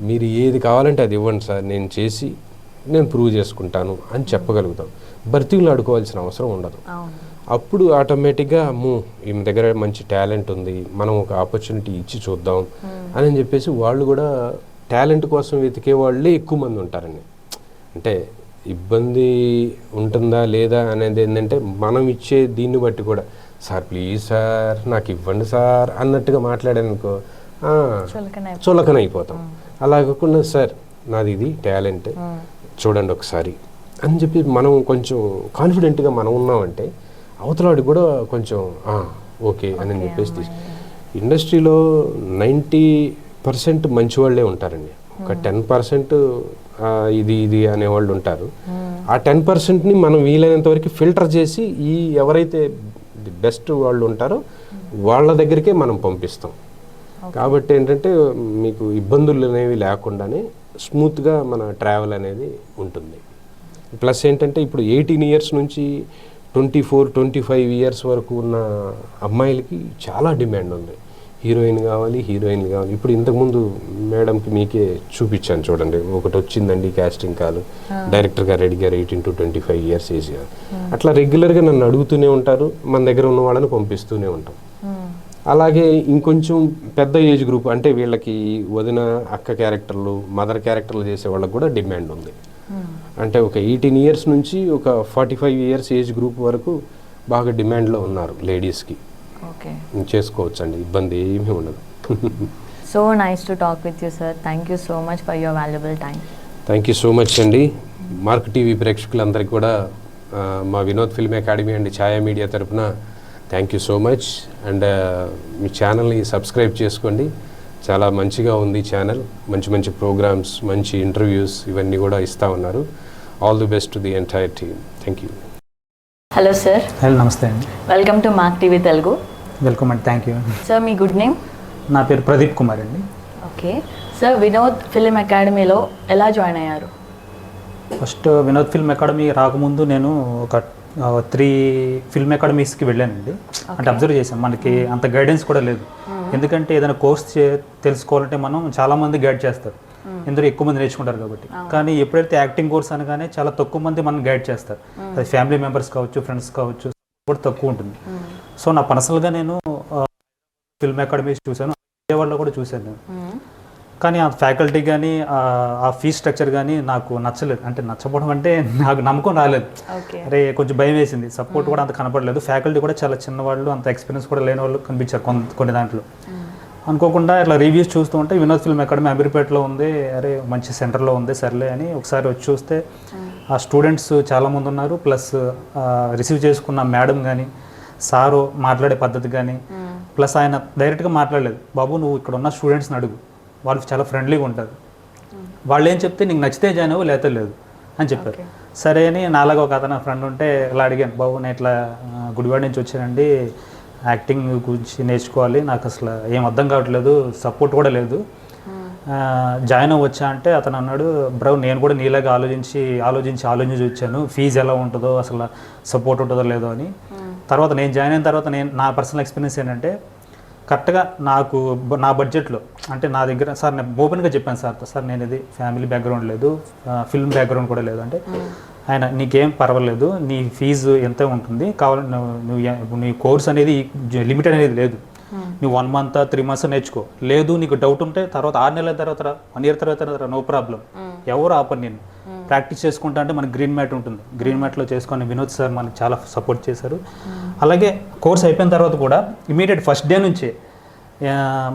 మీరు ఏది కావాలంటే అది ఇవ్వండి సార్, నేను చేసి నేను ప్రూవ్ చేసుకుంటాను అని చెప్పగలుగుతాం. భర్తీలు ఆడుకోవాల్సిన అవసరం ఉండదు. అప్పుడు ఆటోమేటిక్గా అమ్మో ఈమె దగ్గర మంచి టాలెంట్ ఉంది, మనం ఒక ఆపర్చునిటీ ఇచ్చి చూద్దాం అని చెప్పేసి వాళ్ళు కూడా టాలెంట్ కోసం వెతికే వాళ్ళే ఎక్కువ మంది ఉంటారండి. అంటే ఇబ్బంది ఉంటుందా లేదా అనేది ఏంటంటే మనం ఇచ్చే దీన్ని బట్టి కూడా, సార్ ప్లీజ్ సార్ నాకు ఇవ్వండి సార్ అన్నట్టుగా మాట్లాడానుకో చులకన అయిపోతాం. అలా కాకుండా సార్ నాది ఇది టాలెంట్ చూడండి ఒకసారి అని చెప్పి మనం కొంచెం కాన్ఫిడెంట్గా మనం ఉన్నామంటే అవతలాడికి కూడా కొంచెం ఓకే అని చెప్పేసి. ఇండస్ట్రీలో 90% మంచి వాళ్ళే ఉంటారండి, ఒక 10% ఇది అనేవాళ్ళు ఉంటారు. ఆ 10%ని మనం వీలైనంత వరకు ఫిల్టర్ చేసి ఈ ఎవరైతే బెస్ట్ వాళ్ళు ఉంటారో వాళ్ళ దగ్గరికే మనం పంపిస్తాం. కాబట్టి ఏంటంటే మీకు ఇబ్బందులు అనేవి లేకుండానే స్మూత్గా మన ట్రావెల్ అనేది ఉంటుంది. ప్లస్ ఏంటంటే ఇప్పుడు 18 years నుంచి 24-25 years వరకు ఉన్న అమ్మాయిలకి చాలా డిమాండ్ ఉంది. హీరోయిన్లు కావాలి. ఇప్పుడు ఇంతకుముందు మేడంకి మీకే చూపించాను చూడండి, ఒకటి వచ్చిందండి క్యాస్టింగ్ కాల్, డైరెక్టర్ గారు అడిగారు 18 to 25 years ఏజ్. అట్లా రెగ్యులర్గా నన్ను అడుగుతూనే ఉంటారు, మన దగ్గర ఉన్న వాళ్ళని పంపిస్తూనే ఉంటాం. అలాగే ఇంకొంచెం పెద్ద ఏజ్ గ్రూప్ అంటే వీళ్ళకి వదిన అక్క క్యారెక్టర్లు మదర్ క్యారెక్టర్లు చేసే వాళ్ళకి కూడా డిమాండ్ ఉంది. అంటే ఒక 18 years నుంచి ఒక 45 years ఏజ్ గ్రూప్ వరకు బాగా డిమాండ్లో ఉన్నారు లేడీస్కి. చేసుకోవచ్చు అండి, ఇబ్బంది ఏమీ ఉండదు. So nice to talk with you sir. Thank you so much for your valuable time. Thank you so much అండి. మార్క్ టీవీ ప్రేక్షకులందరికీ కూడా మా Vinod film academy and Chaya media తరఫున thank you so much. And మీ ఛానల్ని సబ్స్క్రైబ్ చేసుకోండి, చాలా మంచిగా ఉంది ఛానల్, మంచి ప్రోగ్రామ్స్, మంచి ఇంటర్వ్యూస్ ఇవన్నీ కూడా ఇస్తూ ఉన్నారు. All the best to the entire team. Thank you. Hello sir. Hello, నమస్తే అండి. Welcome to mark TV Telugu. Welcome అండి, థ్యాంక్ యూ. సార్ మీ గుడ్ నేమ్? నా పేరు ప్రదీప్ కుమార్ అండి. ఓకే సార్, వినోద్ ఫిల్మ్ అకాడమీలో ఎలా జాయిన్ అయ్యారు? ఫస్ట్ వినోద్ ఫిల్మ్ అకాడమీ రాకముందు నేను ఒక 3 ఫిల్మ్ అకాడమీస్కి వెళ్ళానండి. అంటే అబ్జర్వ్ చేశాను, మనకి అంత గైడెన్స్ కూడా లేదు. ఎందుకంటే ఏదైనా కోర్స్ తెలుసుకోవాలంటే మనం చాలామంది గైడ్ చేస్తారు, ఎందుకు ఎక్కువ మంది నేర్చుకుంటారు కాబట్టి. కానీ ఎప్పుడైతే యాక్టింగ్ కోర్స్ అనగానే చాలా తక్కువ మంది మనం గైడ్ చేస్తారు. అది ఫ్యామిలీ మెంబర్స్ కావచ్చు, ఫ్రెండ్స్ కావచ్చు, కూడా తక్కువ ఉంటుంది. సో నా పర్సనల్గా నేను ఫిల్మ్ అకాడమీ చూశాను, విజయవాడలో కూడా చూశాను నేను. కానీ ఆ ఫ్యాకల్టీ కానీ ఆ ఫీజ్ స్ట్రక్చర్ కానీ నాకు నచ్చలేదు. అంటే నచ్చకపోవడం అంటే నాకు నమ్మకం రాలేదు. అరే కొంచెం భయం వేసింది. సపోర్ట్ కూడా అంత కనపడలేదు. ఫ్యాకల్టీ కూడా చాలా చిన్నవాళ్ళు, అంత ఎక్స్పీరియన్స్ కూడా లేని వాళ్ళు కనిపించారు కొన్ని దాంట్లో. అనుకోకుండా ఇట్లా రివ్యూస్ చూస్తూ ఉంటే వినోద్ ఫిల్మ్ అకాడమీ అమీర్పేటలో ఉంది, అరే మంచి సెంటర్లో ఉంది, సర్లే అని ఒకసారి వచ్చి చూస్తే ఆ స్టూడెంట్స్ చాలామంది ఉన్నారు. ప్లస్ రిసీవ్ చేసుకున్న మేడం కానీ సారు మాట్లాడే పద్ధతి కానీ, ప్లస్ ఆయన డైరెక్ట్గా మాట్లాడలేదు, బాబు నువ్వు ఇక్కడ ఉన్న స్టూడెంట్స్ని అడుగు, వాళ్ళు చాలా ఫ్రెండ్లీగా ఉంటారు, వాళ్ళు ఏం చెప్తే నీకు నచ్చితే జాయిన్ అవ్వు లేకపోతే లేదు అని చెప్పారు. సరే అని నాలాగా ఒక అతను ఫ్రెండ్ ఉంటే ఇలా అడిగాను, బాబు నేను ఇట్లా గుడివాడ నుంచి వచ్చానండి, యాక్టింగ్ గురించి నేర్చుకోవాలి, నాకు అసలు ఏం అర్థం కావట్లేదు, సపోర్ట్ కూడా లేదు, జాయిన్ అవ్వచ్చా అంటే అతను అన్నాడు, బ్రో నేను కూడా నీలాగా ఆలోచించి వచ్చాను, ఫీజు ఎలా ఉంటుందో అసలు సపోర్ట్ ఉంటుందో లేదో అని. తర్వాత నేను జాయిన్ అయిన తర్వాత నా పర్సనల్ ఎక్స్పీరియన్స్ ఏంటంటే కరెక్ట్గా నాకు నా బడ్జెట్లో, అంటే నా దగ్గర సార్ నేను ఓపెన్గా చెప్పాను సార్ నేను ఇది ఫ్యామిలీ బ్యాక్గ్రౌండ్ లేదు, ఫిల్మ్ బ్యాక్గ్రౌండ్ కూడా లేదు అంటే ఆయన నీకేం పర్వాలేదు, నీ ఫీజు ఎంత ఉంటుంది కావాలి, నువ్వు నీ కోర్స్ అనేది లిమిటెడ్ అనేది లేదు, నువ్వు 1 month 3 months నేర్చుకో, లేదు నీకు డౌట్ ఉంటే తర్వాత 6 నెలల తర్వాత 1 year తర్వాత నో ప్రాబ్లం, ఎవరు ఆపరు నేను ప్రాక్టీస్ చేసుకుంటా అంటే మనకి గ్రీన్ మ్యాట్ ఉంటుంది, గ్రీన్ మ్యాట్లో చేసుకొని వినోద్ సార్ మనకి చాలా సపోర్ట్ చేశారు. అలాగే కోర్స్ అయిపోయిన తర్వాత కూడా ఇమీడియట్ ఫస్ట్ డే నుంచే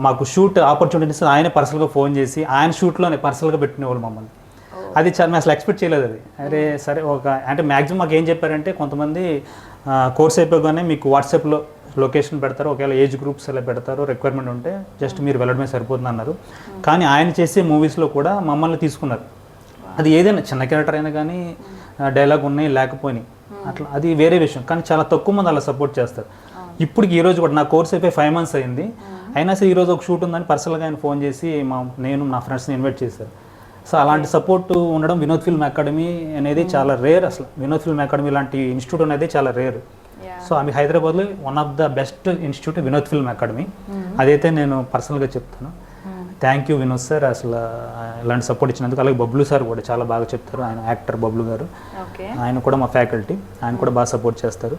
మాకు షూట్ ఆపర్చునిటీస్ ఆయన పర్సనల్గా ఫోన్ చేసి ఆయన షూట్లోనే పర్సనల్గా పెట్టినవాళ్ళు మమ్మల్ని. అది చాలా మేము అసలు ఎక్స్పెక్ట్ చేయలేదు. అది అరే సరే అంటే మ్యాక్సిమం మాకు ఏం చెప్పారంటే కొంతమంది కోర్స్ అయిపోగానే మీకు వాట్సాప్లో లొకేషన్ పెడతారు, ఒకవేళ ఏజ్ గ్రూప్స్ ఎలా పెడతారు, రిక్వైర్మెంట్ ఉంటే జస్ట్ మీరు వెళ్ళడమే సరిపోతుంది అన్నారు. కానీ ఆయన చేసే మూవీస్లో కూడా మమ్మల్ని తీసుకున్నారు. అది ఏదైనా చిన్న క్యారెక్టర్ అయినా కానీ డైలాగ్ ఉన్నాయి లేకపోయినాయి అట్లా అది వేరే విషయం, కానీ చాలా తక్కువ మంది అలా సపోర్ట్ చేస్తారు. ఇప్పటికి ఈరోజు కూడా నా కోర్స్ అయిపోయి 5 months అయింది, అయినా సరే ఈరోజు ఒక షూట్ ఉందని పర్సనల్గా ఆయన ఫోన్ చేసి నేను నా ఫ్రెండ్స్ని ఇన్వైట్ చేశారు. సో అలాంటి సపోర్ట్ ఉండడం వినోద్ ఫిల్మ్ అకాడమీ అనేది చాలా రేర్. అసలు వినోద్ ఫిల్మ్ అకాడమీ లాంటి ఇన్స్టిట్యూట్ అనేది చాలా రేర్. సో ఆమె హైదరాబాద్లో one of the best institute Vinod film academy, అదైతే నేను పర్సనల్గా చెప్తాను. థ్యాంక్ యూ వినోద్ సార్ అసలు ఇలాంటి సపోర్ట్ ఇచ్చినందుకు. అలాగే బబ్లు సార్ కూడా చాలా బాగా చెప్తారు, ఆయన యాక్టర్ బబ్లు గారు, ఆయన కూడా మా ఫ్యాకల్టీ, ఆయన కూడా బాగా సపోర్ట్ చేస్తారు.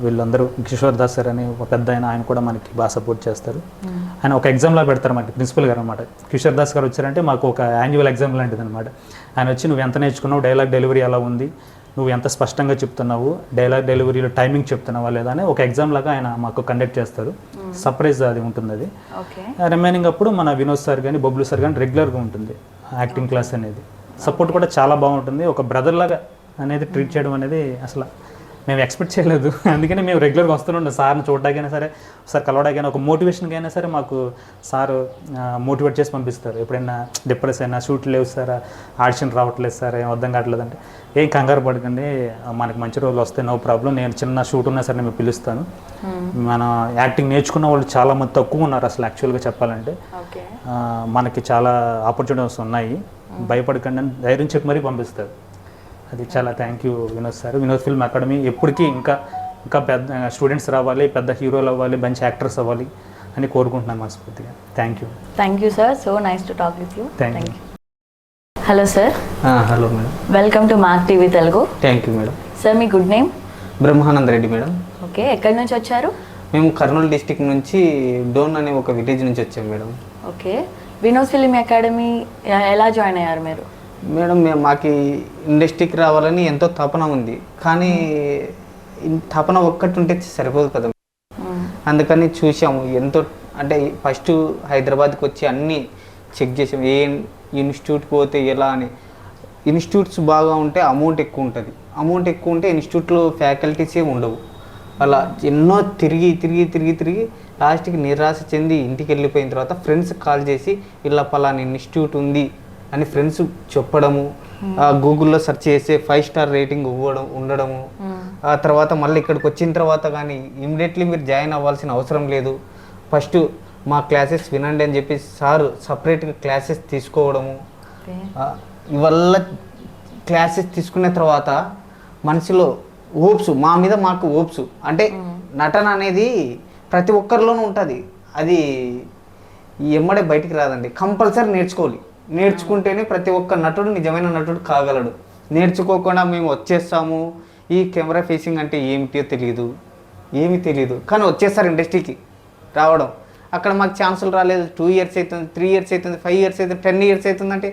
వీళ్ళందరూ కిషోర్ దాస్ సార్ అని ఒక పెద్ద ఆయన కూడా మనకి బాగా సపోర్ట్ చేస్తారు. ఆయన ఒక ఎగ్జామ్లా పెడతారు మనకి ప్రిన్సిపల్ గారు అనమాట. కిషోర్ దాస్ గారు వచ్చారంటే మాకు ఒక యాన్యువల్ ఎగ్జామ్ లాంటిది అనమాట. ఆయన వచ్చి నువ్వు ఎంత నేర్చుకున్నావు, డైలాగ్ డెలివరీ ఎలా ఉంది, నువ్వు ఎంత స్పష్టంగా చెప్తున్నావు, డైలాగ్ డెలివరీలో టైమింగ్ చెప్తున్నావా లేదా అని ఒక ఎగ్జామ్ లాగా ఆయన మాకు కండక్ట్ చేస్తారు. సర్ప్రైజ్ అది ఉంటుంది. అది రిమైనింగ్ అప్పుడు మన వినోద్ సార్ కానీ బబ్లు సార్ కానీ రెగ్యులర్గా ఉంటుంది యాక్టింగ్ క్లాస్ అనేది. సపోర్ట్ కూడా చాలా బాగుంటుంది. ఒక బ్రదర్ లాగా అనేది ట్రీట్ చేయడం అనేది అసలు మేము ఎక్స్పెక్ట్ చేయలేదు. అందుకని మేము రెగ్యులర్గా వస్తుండే సార్ని చూడడానికైనా సరే, సార్ కలవడానికైనా, ఒక మోటివేషన్కి అయినా సరే మాకు సారు మోటివేట్ చేసి పంపిస్తారు. ఎప్పుడైనా డిప్రెస్ అయినా, షూట్ లేవు సార్, ఆడిషన్ రావట్లేదు సార్, ఏం అర్థం కావట్లేదు అంటే ఏం కంగారు పడకండి, మనకి మంచి రోజులు వస్తే నో ప్రాబ్లం, నేను చిన్న షూట్ ఉన్నా సరే నేను పిలుస్తాను. మన యాక్టింగ్ నేర్చుకున్న వాళ్ళు చాలామంది తక్కువ ఉన్నారు అసలు యాక్చువల్గా చెప్పాలంటే. మనకి చాలా ఆపర్చునిటీస్ ఉన్నాయి, భయపడకండి అని ధైర్యం చెప్పి మరీ పంపిస్తారు. అది చాలా thank you Vinod sir. Vinod film academy ఎప్పటికీ ఇంకా పెద్ద స్టూడెంట్స్ రావాలి, పెద్ద హీరోలు అవ్వాలి, మంచి యాక్టర్స్ అవ్వాలి అని కోరుకుంటున్నాను మనస్ఫూర్తిగా. Thank you sir. So nice to talk with you. Thank you. Hello sir. Hello madam. Welcome to mark TV Telugu. Thank you madam. Sir మీ good name? Brahmananda Reddy madam. Okay, ఎక్కడి నుంచి వచ్చారు? మేము కర్నూలు డిస్టిక్ నుంచి డోన్ అనే ఒక విలేజ్ నుంచి వచ్చాం madam. Okay, Vinod film academy ఎలా జాయిన్ అయ్యారు మీరు? మేడం మాకు ఇండస్ట్రీకి రావాలని ఎంతో తపన ఉంది, కానీ తపన ఒక్కటి ఉంటే సరిపోదు కదా. అందుకని చూసాము ఎంతో, అంటే ఫస్ట్ హైదరాబాద్కి వచ్చి అన్నీ చెక్ చేసాము, ఏ ఇన్స్టిట్యూట్కి పోతే ఎలా అని. ఇన్స్టిట్యూట్స్ బాగా ఉంటే అమౌంట్ ఎక్కువ ఉంటుంది, అమౌంట్ ఎక్కువ ఉంటే ఇన్స్టిట్యూట్లో ఫ్యాకల్టీసే ఉండవు. అలా ఎన్నో తిరిగి లాస్ట్కి నిరాశ చెంది ఇంటికి వెళ్ళిపోయిన తర్వాత ఫ్రెండ్స్ కాల్ చేసి ఇలా పలానా ఇన్స్టిట్యూట్ ఉంది అని ఫ్రెండ్స్ చెప్పడము, గూగుల్లో సెర్చ్ చేసి 5 star రేటింగ్ ఉండడము. ఆ తర్వాత మళ్ళీ ఇక్కడికి వచ్చిన తర్వాత కానీ ఇమ్మీడియట్లీ మీరు జాయిన్ అవ్వాల్సిన అవసరం లేదు, ఫస్ట్ మా క్లాసెస్ వినండి అని చెప్పి సారు సపరేట్గా క్లాసెస్ తీసుకోవడము. ఇవల్ల క్లాసెస్ తీసుకున్న తర్వాత మనసులో హోప్స్, మా మీద మాకు హోప్స్, అంటే నటన అనేది ప్రతి ఒక్కరిలోనూ ఉంటుంది, అది ఎమ్మడే బయటికి రాదండి, కంపల్సరీ నేర్చుకోవాలి. నేర్చుకుంటేనే ప్రతి ఒక్క నటుడు నిజమైన నటుడు కాగలడు. నేర్చుకోకుండా మేము వచ్చేస్తాము, ఈ కెమెరా ఫేసింగ్ అంటే ఏమిటో తెలియదు, కానీ వచ్చేస్తారు ఇండస్ట్రీకి. రావడం. అక్కడ మాకు ఛాన్సులు రాలేదు, 2 ఇయర్స్ అవుతుంది, 3 ఇయర్స్ అవుతుంది, 5 ఇయర్స్ అవుతుంది, 10 ఇయర్స్ అవుతుందంటే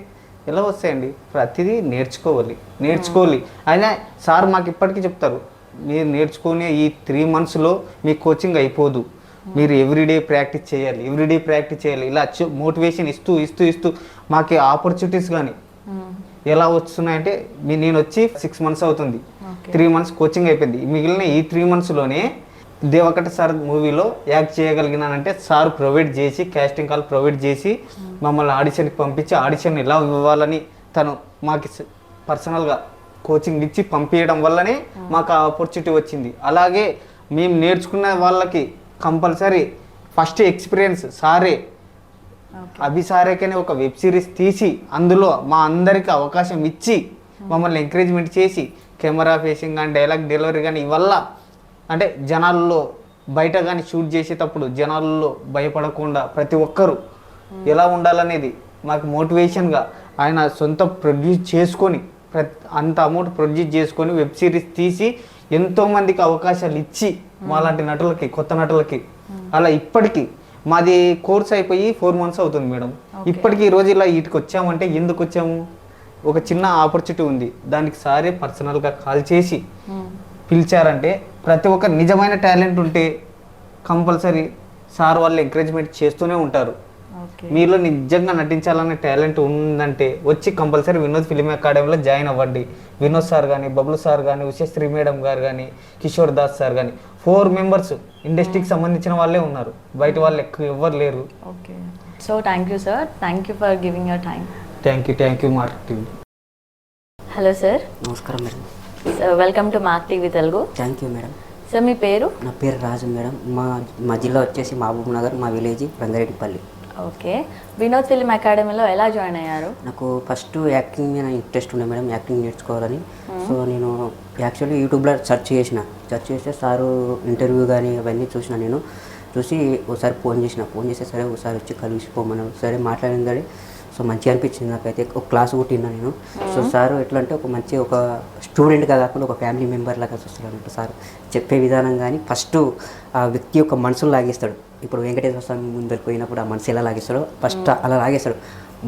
ఎలా వస్తాయండి? ప్రతిదీ నేర్చుకోవాలి. అయినా సార్ మాకు ఇప్పటికీ చెప్తారు, మీరు నేర్చుకునే ఈ 3 మంత్స్లో మీ కోచింగ్ అయిపోదు, మీరు ఎవ్రీడే ప్రాక్టీస్ చేయాలి. ఇలా మోటివేషన్ ఇస్తూ మాకు ఆపర్చునిటీస్ కానీ ఎలా వస్తున్నాయంటే నేను వచ్చి 6 మంత్స్ అవుతుంది, 3 మంత్స్ కోచింగ్ అయిపోయింది. మిగిలిన ఈ 3 మంత్స్లోనే దేవకట సార్ మూవీలో యాక్ట్ చేయగలిగినానంటే సార్ క్యాస్టింగ్ కాల్ ప్రొవైడ్ చేసి మమ్మల్ని ఆడిషన్కి పంపించి ఆడిషన్ ఎలా ఇవ్వాలని తను మాకు పర్సనల్గా కోచింగ్ ఇచ్చి పంపించడం వల్లనే మాకు ఆ ఆపర్చునిటీ వచ్చింది. అలాగే మేము నేర్చుకున్న వాళ్ళకి కంపల్సరీ ఫస్ట్ ఎక్స్పీరియన్స్ సారే, అభిసారేకనే ఒక వెబ్ సిరీస్ తీసి అందులో మా అందరికి అవకాశం ఇచ్చి మమ్మల్ని ఎంకరేజ్మెంట్ చేసి కెమెరా ఫేసింగ్ కానీ డైలాగ్ డెలివరీ కానీ ఇవల్ల అంటే జనాల్లో బయట కానీ షూట్ చేసేటప్పుడు జనాల్లో భయపడకుండా ప్రతి ఒక్కరూ ఎలా ఉండాలనేది మాకు మోటివేషన్గా ఆయన సొంత ప్రొడ్యూస్ చేసుకొని అంత అమౌంట్ ప్రొడ్యూస్ చేసుకొని వెబ్ సిరీస్ తీసి ఎంతోమందికి అవకాశాలు ఇచ్చి మాలాంటి నటులకి, కొత్త నటులకి అలా ఇప్పటికీ మాది కోర్స్ అయిపోయి 4 మంత్స్ అవుతుంది మేడం. ఇప్పటికీ ఈ రోజు ఇలా వీటికి వచ్చామంటే ఎందుకు వచ్చాము? ఒక చిన్న ఆపర్చునిటీ ఉంది, దానికి సారే పర్సనల్గా కాల్ చేసి పిలిచారంటే ప్రతి ఒక్క నిజమైన టాలెంట్ ఉంటే కంపల్సరీ సార్ వాళ్ళు ఎంకరేజ్మెంట్ చేస్తూనే ఉంటారు. మీలో నిజంగా నటించాలనే టాలెంట్ ఉందంటే వచ్చి కంపల్సరీ వినోద్ ఫిలిం అకాడమీలో జాయిన్ అవ్వండి. వినోద్ సార్ కానీ, బబ్లు సార్ కానీ, ఉషశ్రీ మేడం గారు కానీ, కిషోర్ దాస్ సార్ కానీ 4 మెంబర్స్ ఇండస్ట్రీకి సంబంధించిన వాళ్ళే ఉన్నారు, బయట వాళ్ళు ఎవ్వరు లేరు. Okay, so thank you sir, thank you for giving your time. Thank you mark TV. Hello sir. నమస్కారం madam. Welcome to mark TV Telugu. Thank you madam. Sir మీ పేరు? నా పేరు రాజు మేడం. మా జిల్లా వచ్చేసి మహబూబ్ నగర్, మా village Rangareddypalli. Okay, Vinod film అకాడమీలో ఎలా జాయిన్ అయ్యారు? నాకు ఫస్ట్ యాక్టింగ్ మీద ఇంట్రెస్ట్ ఉండే మేడం, యాక్టింగ్ నేర్చుకోవాలని. సో నేను యాక్చువల్లీ యూట్యూబ్లో సెర్చ్ చేస్తే సారు ఇంటర్వ్యూ కానీ అవన్నీ చూసి ఒకసారి ఫోన్ చేస్తే సరే ఒకసారి వచ్చి కలిసిపోమని సరే మాట్లాడిందని. సో మంచిగా అనిపించింది నాకైతే. ఒక క్లాస్ కొట్టినా నేను. సో సారు ఎట్లా అంటే ఒక స్టూడెంట్గా కాకుండా ఒక ఫ్యామిలీ మెంబర్ లాగా చూస్తాడు అన్నట్టు. సార్ చెప్పే విధానం కానీ ఫస్ట్ ఆ వ్యక్తి యొక్క మనసును లాగేస్తాడు. ఇప్పుడు వెంకటేశ్వర స్వామి ముందరికి పోయినప్పుడు ఆ మనసు ఎలా లాగేస్తాడో ఫస్ట్ అలా లాగేస్తాడు,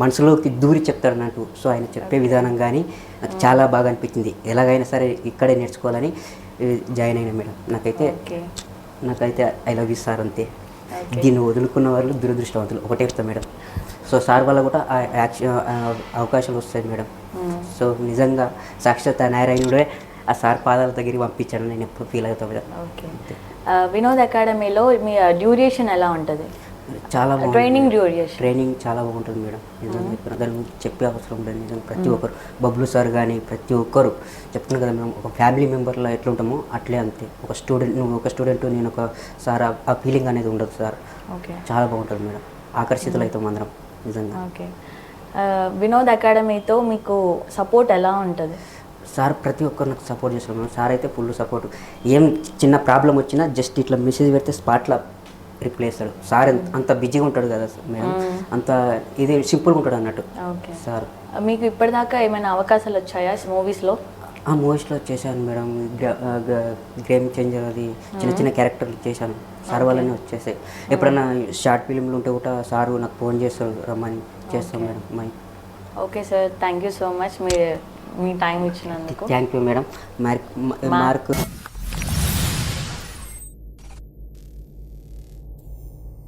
మనసులోకి దూరి చెప్తాడు అన్నట్టు. సో ఆయన చెప్పే విధానం కానీ నాకు చాలా బాగా అనిపించింది. ఎలాగైనా సరే ఇక్కడే నేర్చుకోవాలని జాయిన్ అయినా మేడం. నాకైతే ఐ లవ్ యూ సార్ అంతే. దీన్ని వదులుకున్న వాళ్ళు దురదృష్టవంతులు ఒకటే చెప్తాను మేడం. సో సార్ వల్ల కూడా అవకాశాలు వస్తాయి మేడం. సో నిజంగా సాక్షాత్ నారాయణుడే ఆ సార్ పాదాల దగ్గరికి పంపించాను నేను ఎప్పుడు ఫీల్ అవుతాను మేడం. ఓకే, వినోద్ అకాడమీలో మీ డ్యూరేషన్ ఎలా ఉంటుంది? చాలా బాగుంటుంది. ట్రైనింగ్ చాలా బాగుంటుంది మేడం. నిజంగా దాని గురించి చెప్పే అవసరం లేదు. నిజంగా ప్రతి ఒక్కరు, బబ్లు సార్ కానీ ప్రతి ఒక్కరు చెప్తున్నాను కదా మేడం, ఒక ఫ్యామిలీ మెంబర్లో ఎట్లా ఉంటామో అట్లే అంతే. నువ్వు ఒక స్టూడెంట్, నేను ఒక సార్, ఆ ఫీలింగ్ అనేది ఉండదు సార్. చాలా బాగుంటుంది మేడం, ఆకర్షితులు అవుతాం అందరం నిజంగా. ఓకే, వినోద్ అకాడమీతో మీకు సపోర్ట్ ఎలా ఉంటుంది? సార్ ప్రతి ఒక్కరు నాకు సపోర్ట్ చేస్తారు మేడం. సార్ అయితే ఫుల్ సపోర్ట్. ఏం చిన్న ప్రాబ్లం వచ్చినా జస్ట్ ఇట్లా మెసేజ్ పెడితే స్పాట్లో రిప్లై ఇస్తాడు. సార్ అంత బిజీగా ఉంటాడు కదా మేడం, అంత ఇది సింపుల్గా ఉంటాడు అన్నట్టు సార్. మీకు ఇప్పటిదాకా ఏమైనా అవకాశాలు వచ్చాయా మూవీస్లో? ఆ మూవీస్లో చేశాను మేడం. గేమ్ చేంజర్ అది చిన్న క్యారెక్టర్లు చేశాను. సార్ వాళ్ళని వచ్చేసాయి. ఎప్పుడైనా షార్ట్ ఫిలింలు ఉంటే కూడా సారు నాకు ఫోన్ చేస్తారు, రమ్మని చేస్తాం madam. Okay sir, thank you so much మీ టైం ఇచ్చినందుకు. Thank you madam. మార్క్